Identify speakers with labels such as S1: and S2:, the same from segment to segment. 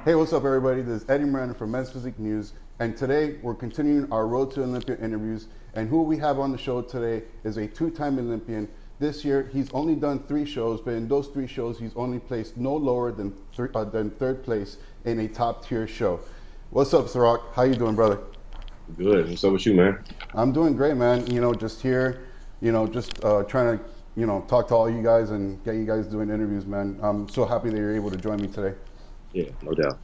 S1: Hey, what's up, everybody? This is Eddy Miranda from Men's Physique News, and today we're continuing our Road to Olympia interviews. And who we have on the show today is a two-time Olympian. This year, he's only done 3 shows, but in those 3 shows, he's only placed no lower than third place in a top-tier show. What's up, Suraqah? How you doing, brother?
S2: Good. What's up with you, man?
S1: I'm doing great, man. Just here, trying to, talk to all you guys and get you guys doing interviews, man. I'm so happy that you're able to join me today.
S2: Yeah, no doubt.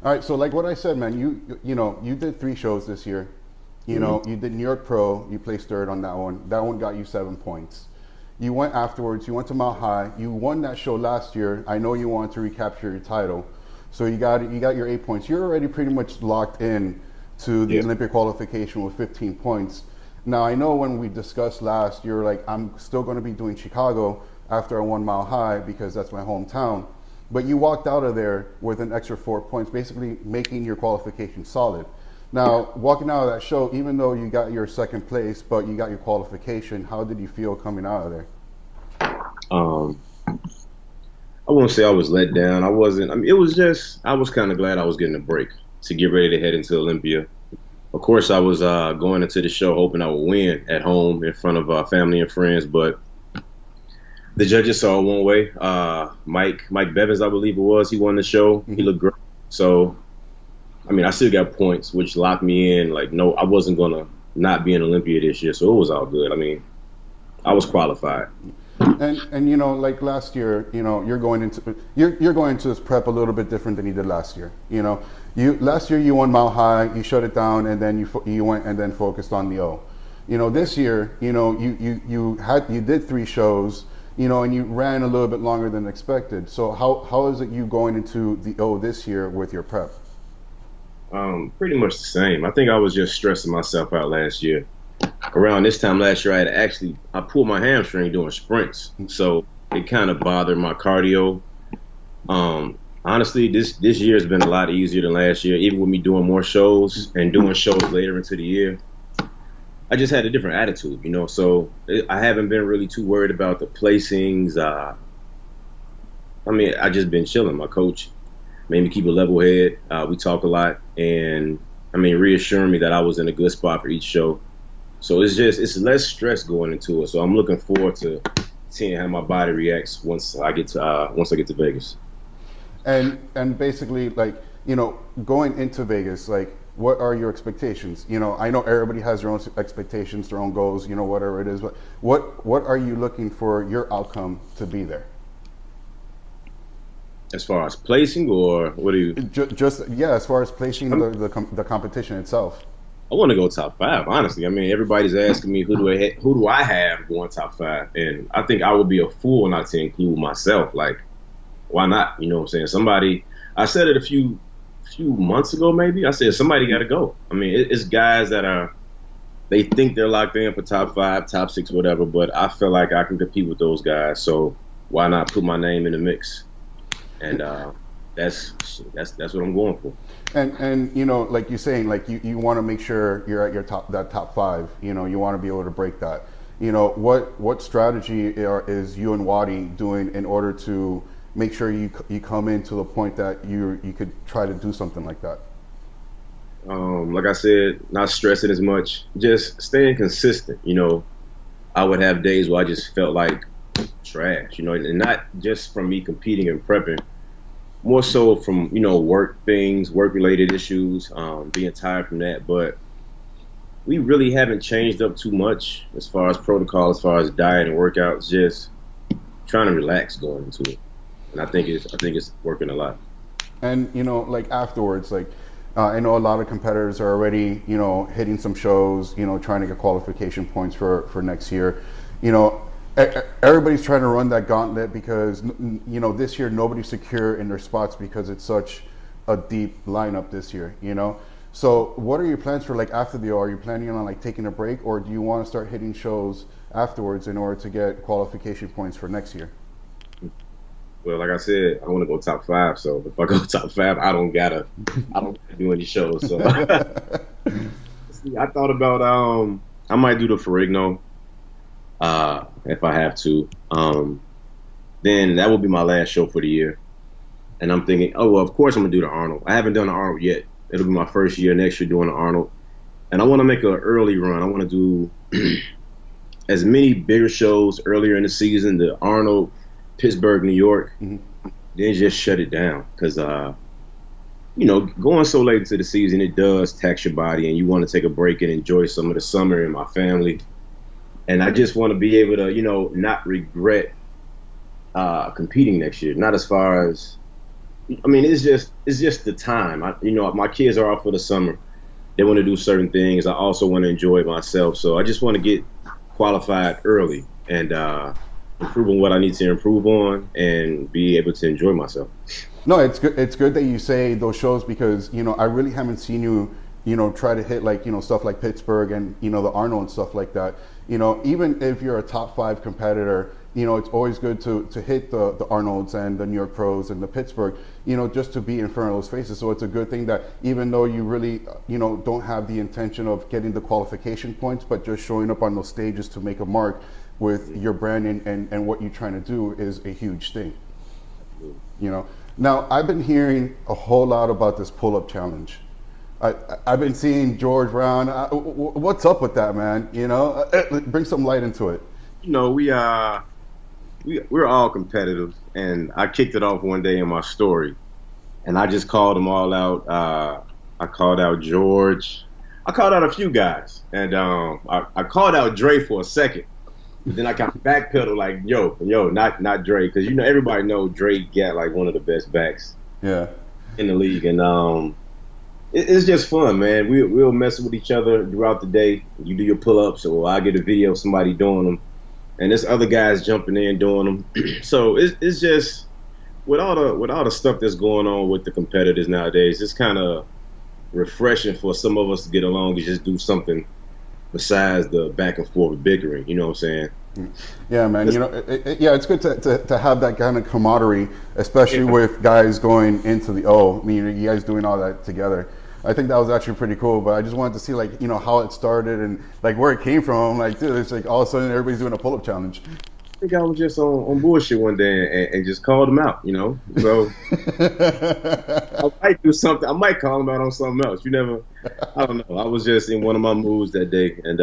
S1: All right, so like what I said, man, you did 3 shows this year. You did New York Pro, you placed third on that one. That one got you 7 points. You went afterwards, you went to Mile High, you won that show last year. I know you wanted to recapture your title. So you got your 8 points. You're already pretty much locked in to the Olympic qualification with 15 points. Now, I know when we discussed last, you were like, I'm still going to be doing Chicago after I won Mile High because that's my hometown. But you walked out of there with an extra 4 points, basically making your qualification solid. Now, walking out of that show, even though you got your second place, but you got your qualification, how did you feel coming out of there?
S2: I won't say I was let down. I wasn't. I mean, it was just, I was kind of glad I was getting a break to get ready to head into Olympia. Of course, I was going into the show hoping I would win at home in front of family and friends, but the judges saw it one way. Mike Bevins, I believe it was, he won the show. Mm-hmm. He looked great. So, I mean, I still got points, which locked me in. Like, no, I wasn't going to not be in Olympia this year, so it was all good. I mean, I was qualified.
S1: And like last year, you're going into this prep a little bit different than you did last year. Last year you won Mile High, you shut it down, and then you went and then focused on the O. This year, you did 3 shows, and you ran a little bit longer than expected. So how is it you going into the O this year with your prep?
S2: Pretty much the same. I think I was just stressing myself out last year. Around this time last year, I pulled my hamstring doing sprints, so it kind of bothered my cardio. Honestly, this year has been a lot easier than last year, even with me doing more shows and doing shows later into the year. I just had a different attitude, so I haven't been really too worried about the placings. I just been chilling. My coach made me keep a level head. We talk a lot, and reassuring me that I was in a good spot for each show. So it's less stress going into it. So I'm looking forward to seeing how my body reacts once I get to Vegas.
S1: And basically, going into Vegas, what are your expectations? I know everybody has their own expectations, their own goals, whatever it is. But what are you looking for your outcome to be there?
S2: As far as placing, or what do you?
S1: As far as placing the competition itself.
S2: I want to go top 5, honestly. Everybody's asking me who do I have going top 5, and I think I would be a fool not to include myself. Like, why not? You know what I'm saying? I said it a few months ago, maybe. I said somebody got to go. It's guys that they think they're locked in for top 5, top 6, whatever. But I feel like I can compete with those guys, so why not put my name in the mix? And that's what I'm going for.
S1: And like you're saying, you want to make sure you're at your top 5. You want to be able to break that. What strategy is you and Wadi doing in order to make sure you come in to the point that you could try to do something like that?
S2: Like I said, not stressing as much, just staying consistent. I would have days where I just felt like trash, and not just from me competing and prepping. More so from, work-related issues, being tired from that. But we really haven't changed up too much as far as protocol, as far as diet and workouts, just trying to relax going into it. And I think it's working a lot. And,
S1: afterwards, I know a lot of competitors are already, hitting some shows, trying to get qualification points for next year. Everybody's trying to run that gauntlet because, this year nobody's secure in their spots because it's such a deep lineup this year, So what are your plans for after the O? Are you planning on taking a break, or do you want to start hitting shows afterwards in order to get qualification points for next year?
S2: Well, like I said, I want to go top 5. So if I go top 5, I don't gotta do any shows. So see, I thought about I might do the Ferrigno. If I have to. Then that will be my last show for the year. And I'm thinking, oh, well, of course I'm gonna do the Arnold. I haven't done the Arnold yet. It'll be my first year next year doing the Arnold. And I want to make an early run. I want to do as many bigger shows earlier in the season, the Arnold, Pittsburgh, New York, then just shut it down. Because, going so late into the season, it does tax your body, and you want to take a break and enjoy some of the summer and my family. And I just want to be able to, not regret competing next year. Not as far as, I mean, it's just the time. My kids are off for the summer. They want to do certain things. I also want to enjoy myself. So I just want to get qualified early and improve on what I need to improve on and be able to enjoy myself.
S1: No, it's good. It's good that you say those shows because I really haven't seen you try to hit like stuff like Pittsburgh and the Arnold and stuff like that. Even if you're a top 5 competitor, it's always good to hit the Arnolds and the New York Pros and the Pittsburgh, just to be in front of those faces. So it's a good thing that even though you really don't have the intention of getting the qualification points, but just showing up on those stages to make a mark with your brand and what you're trying to do is a huge thing. Now I've been hearing a whole lot about this pull-up challenge. I've been seeing George Brown. What's up with that, man? Bring some light into it.
S2: We're all competitive, and I kicked it off one day in my story, and I just called them all out. I called out George. I called out a few guys, and I called out Dre for a second. But then I kind of backpedaled like, yo, not Dre, because everybody know Dre got like one of the best backs in the league, and it's just fun, man. We'll mess with each other throughout the day. You do your pull-ups, or I get a video of somebody doing them, and there's other guys jumping in doing them. So it's just with all the stuff that's going on with the competitors nowadays, it's kind of refreshing for some of us to get along and just do something besides the back and forth bickering. You know what I'm saying?
S1: Yeah, man. It's good to have that kind of camaraderie, especially with guys going into the O. I mean, you guys doing all that together. I think that was actually pretty cool, but I just wanted to see how it started and like where it came from. Like, dude, it's like all of a sudden everybody's doing a pull-up challenge.
S2: I think I was just on bullshit one day and just called them out, So I might do something. I might call them out on something else. I don't know. I was just in one of my moods that day and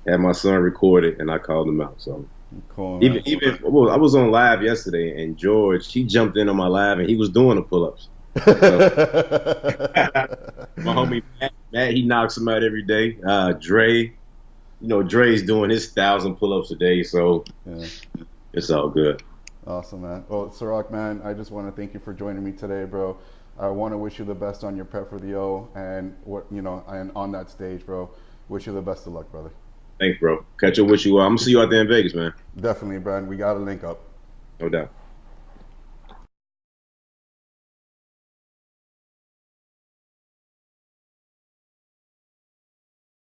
S2: had my son record it, and I called him out. So
S1: cool.
S2: I was on live yesterday, and George, he jumped in on my live and he was doing the pull-ups. So, my homie Matt, he knocks them out every day. Dre, Dre's doing his 1,000 pull-ups a day, so it's all good.
S1: Awesome, man. Well, Suraqah, man, I just want to thank you for joining me today, bro. I want to wish you the best on your prep for the O and and on that stage, bro. Wish you the best of luck, brother.
S2: Thanks, bro. Catch up with you. I'm gonna see you out there in Vegas, man.
S1: Definitely, Brad. We gotta link up.
S2: No doubt.